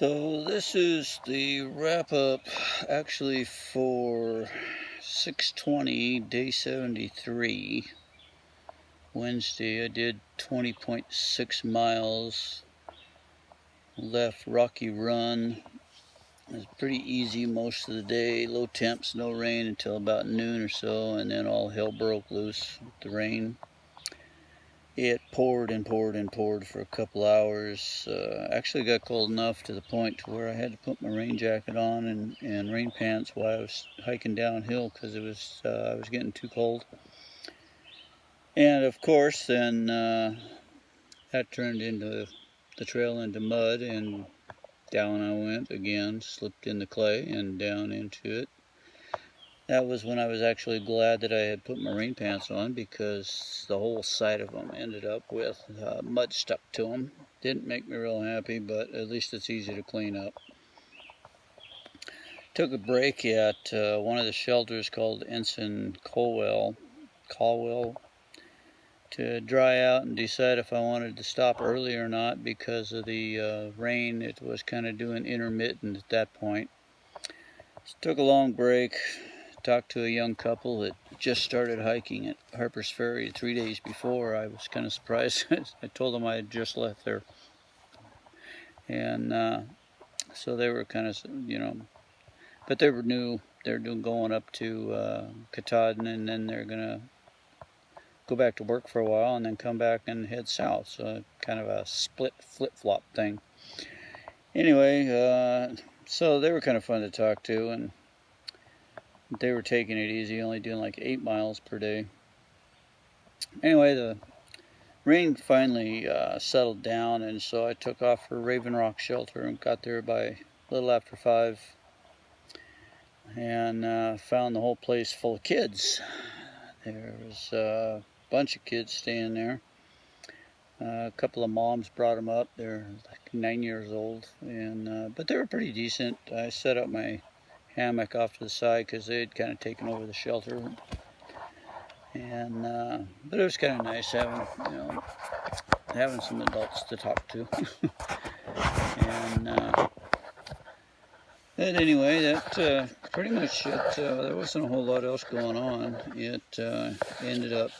So this is the wrap up actually for 6/20 day 73 Wednesday. I did 20.6 miles, left Rocky Run. It was pretty easy most of the day, low temps, no rain until about noon or so, and then all hell broke loose with the rain. It poured and poured and poured for a couple hours. Actually got cold enough to the point to where I had to put my rain jacket on and rain pants while I was hiking downhill because I was getting too cold. And of course, then that turned into the trail into mud, and down I went again, slipped in the clay and down into it. That was when I was actually glad that I had put my rain pants on, because the whole side of them ended up with mud stuck to them. Didn't make me real happy, but at least it's easy to clean up. Took a break at one of the shelters called Ensign Colwell to dry out and decide if I wanted to stop early or not because of the rain. It was kind of doing intermittent at that point. So took a long break. Talked to a young couple that just started hiking at Harper's Ferry 3 days before. I was kind of surprised. I told them I had just left there. And so they were kind of, but they were new. They're going up to Katahdin, and then they're going to go back to work for a while and then come back and head south. So kind of a split flip-flop thing. Anyway, so they were kind of fun to talk to, and they were taking it easy, only doing like 8 miles per day. Anyway, the rain finally settled down, and so I took off for Raven Rock Shelter and got there by a little after 5, and found the whole place full of kids. There was a bunch of kids staying there. A couple of moms brought them up. They're like 9 years old, and but they were pretty decent. I set up my hammock off to the side because they had kind of taken over the shelter, and but it was kind of nice having some adults to talk to. And anyway, that pretty much it. There wasn't a whole lot else going on. It ended up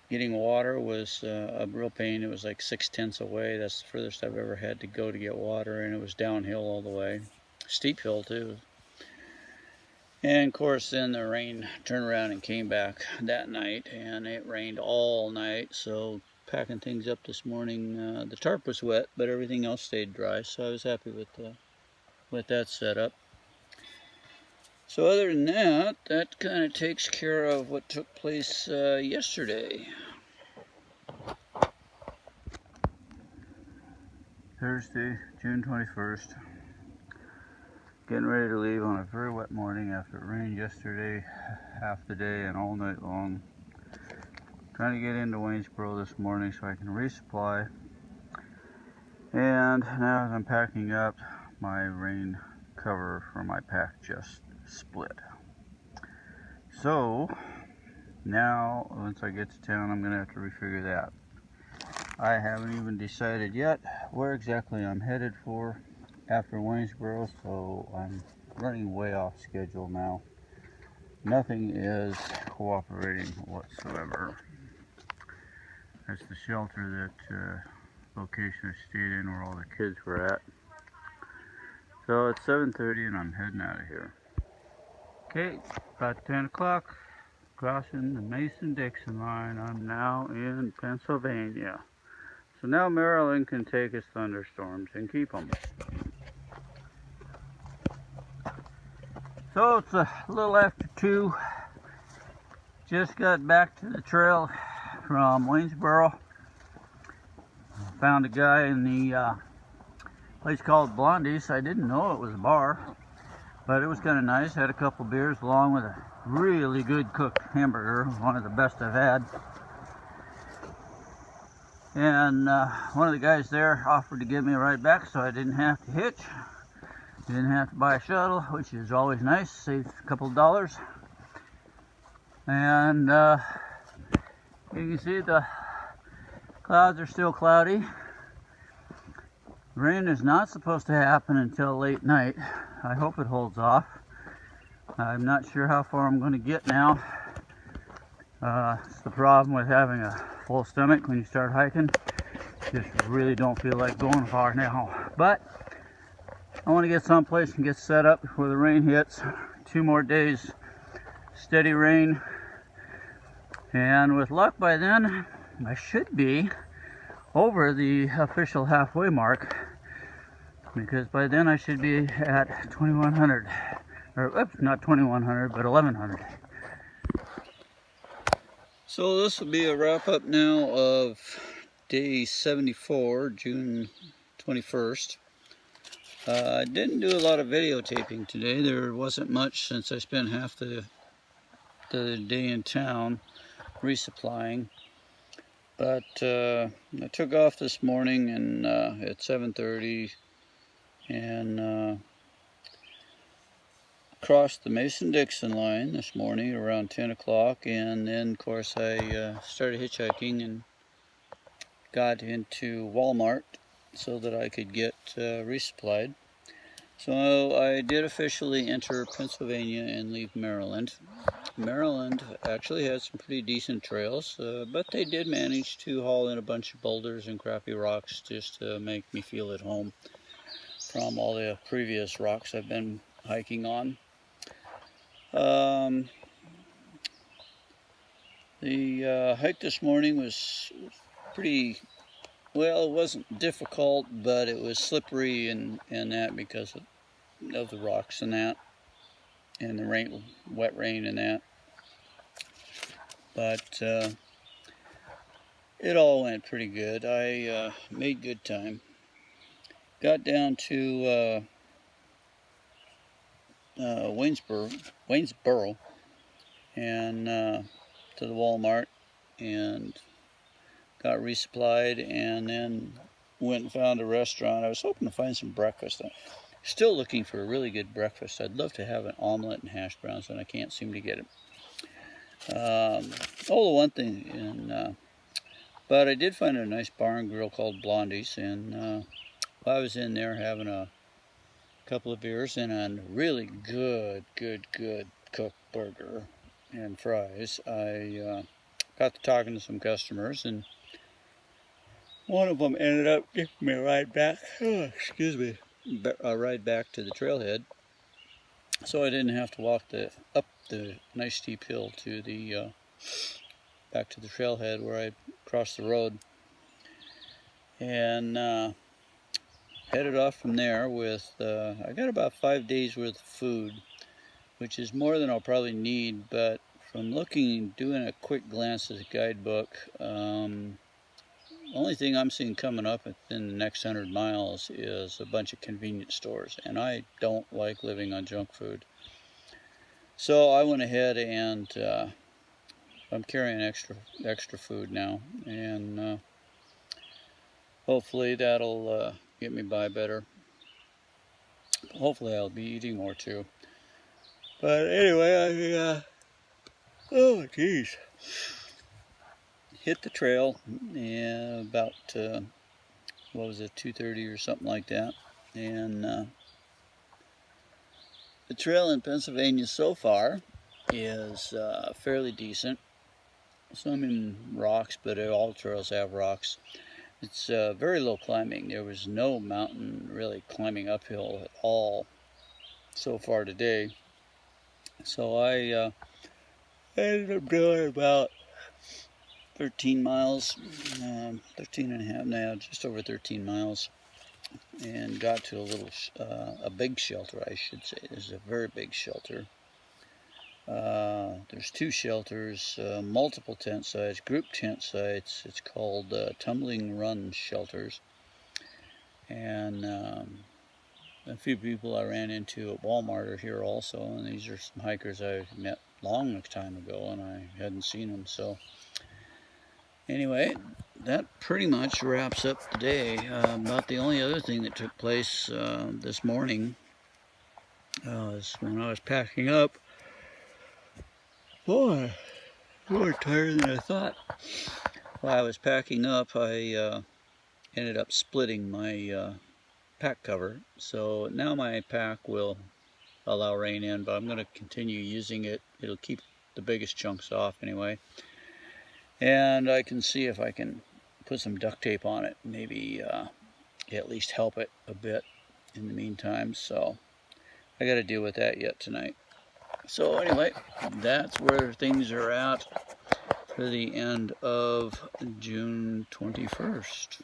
getting water was a real pain. It was like 6/10 away. That's the furthest I've ever had to go to get water, and it was downhill all the way. Steep hill too. And of course then the rain turned around and came back that night, and it rained all night. So packing things up this morning, the tarp was wet, but everything else stayed dry, so I was happy with that setup. So other than that, that kind of takes care of what took place yesterday. Thursday, June 21st. Getting ready to leave on a very wet morning after it rained yesterday, half the day and all night long. Trying to get into Waynesboro this morning so I can resupply. And now as I'm packing up, my rain cover for my pack just split. So now once I get to town, I'm going to have to refigure that. I haven't even decided yet where exactly I'm headed for after Waynesboro, so I'm running way off schedule now. Nothing is cooperating whatsoever. That's the shelter, that location I stayed in where all the kids were at. So it's 7:30 and I'm heading out of here. Okay, about 10 o'clock, crossing the Mason Dixon Line. I'm now in Pennsylvania. So now Maryland can take its thunderstorms and keep them. So it's a little after 2. Just got back to the trail from Waynesboro. Found a guy in the place called Blondie's. I didn't know it was a bar, but it was kind of nice. Had a couple beers along with a really good cooked hamburger, one of the best I've had. And one of the guys there offered to give me a ride back so I didn't have to hitch. Didn't have to buy a shuttle, which is always nice. Saves a couple of dollars. And you can see the clouds are still cloudy. Rain is not supposed to happen until late night. I hope it holds off. I'm not sure how far I'm going to get now. It's the problem with having a full stomach when you start hiking. Just really don't feel like going far now. But I want to get someplace and get set up before the rain hits. 2 more days steady rain. And with luck by then, I should be over the official halfway mark, because by then I should be at 2100, or oops, not 2100, but 1100. So this will be a wrap up now of day 74, June 21st. I didn't do a lot of videotaping today. There wasn't much since I spent half the day in town resupplying. But I took off this morning and at 7:30 and crossed the Mason Dixon Line this morning around 10 o'clock, and then of course I started hitchhiking and got into Walmart so that I could get resupplied. So I did officially enter Pennsylvania and leave Maryland. Maryland actually had some pretty decent trails, but they did manage to haul in a bunch of boulders and crappy rocks just to make me feel at home from all the previous rocks I've been hiking on. The hike this morning was pretty, well, it wasn't difficult, but it was slippery and that because of the rocks and that, and the rain, wet rain and that. But it all went pretty good. I made good time. Got down to Waynesboro and to the Walmart and got resupplied, and then went and found a restaurant. I was hoping to find some breakfast. I'm still looking for a really good breakfast. I'd love to have an omelet and hash browns, and I can't seem to get it. The one thing, but I did find a nice bar and grill called Blondie's, and I was in there having a couple of beers and a really good cooked burger and fries. I got to talking to some customers, and one of them ended up giving me a ride back. A ride back to the trailhead, so I didn't have to walk up the nice steep hill to the back to the trailhead where I crossed the road, and headed off from there with I got about 5 days worth of food, which is more than I'll probably need, but from doing a quick glance at the guidebook, only thing I'm seeing coming up within the next 100 miles is a bunch of convenience stores, and I don't like living on junk food. So I went ahead and I'm carrying extra food now, and hopefully that'll get me by better. Hopefully I'll be eating more too. But anyway, oh geez, hit the trail and about 2:30 or something like that, and the trail in Pennsylvania so far is fairly decent. Some in rocks, but all trails have rocks. It's very low climbing. There was no mountain really climbing uphill at all so far today. So I ended up doing about 13 miles, 13 and a half now, just over 13 miles, and got to a big shelter, I should say. This is a very big shelter. There's 2 shelters, multiple tent sites, group tent sites. It's called Tumbling Run Shelters. And a few people I ran into at Walmart are here also, and these are some hikers I met long time ago, and I hadn't seen them. So anyway, that pretty much wraps up the day. About the only other thing that took place this morning is when I was packing up. Boy, more tired than I thought. While I was packing up, I ended up splitting my pack cover. So now my pack will allow rain in, but I'm going to continue using it. It'll keep the biggest chunks off anyway. And I can see if I can put some duct tape on it, maybe at least help it a bit in the meantime. So I got to deal with that yet tonight. So anyway, that's where things are at for the end of June 21st.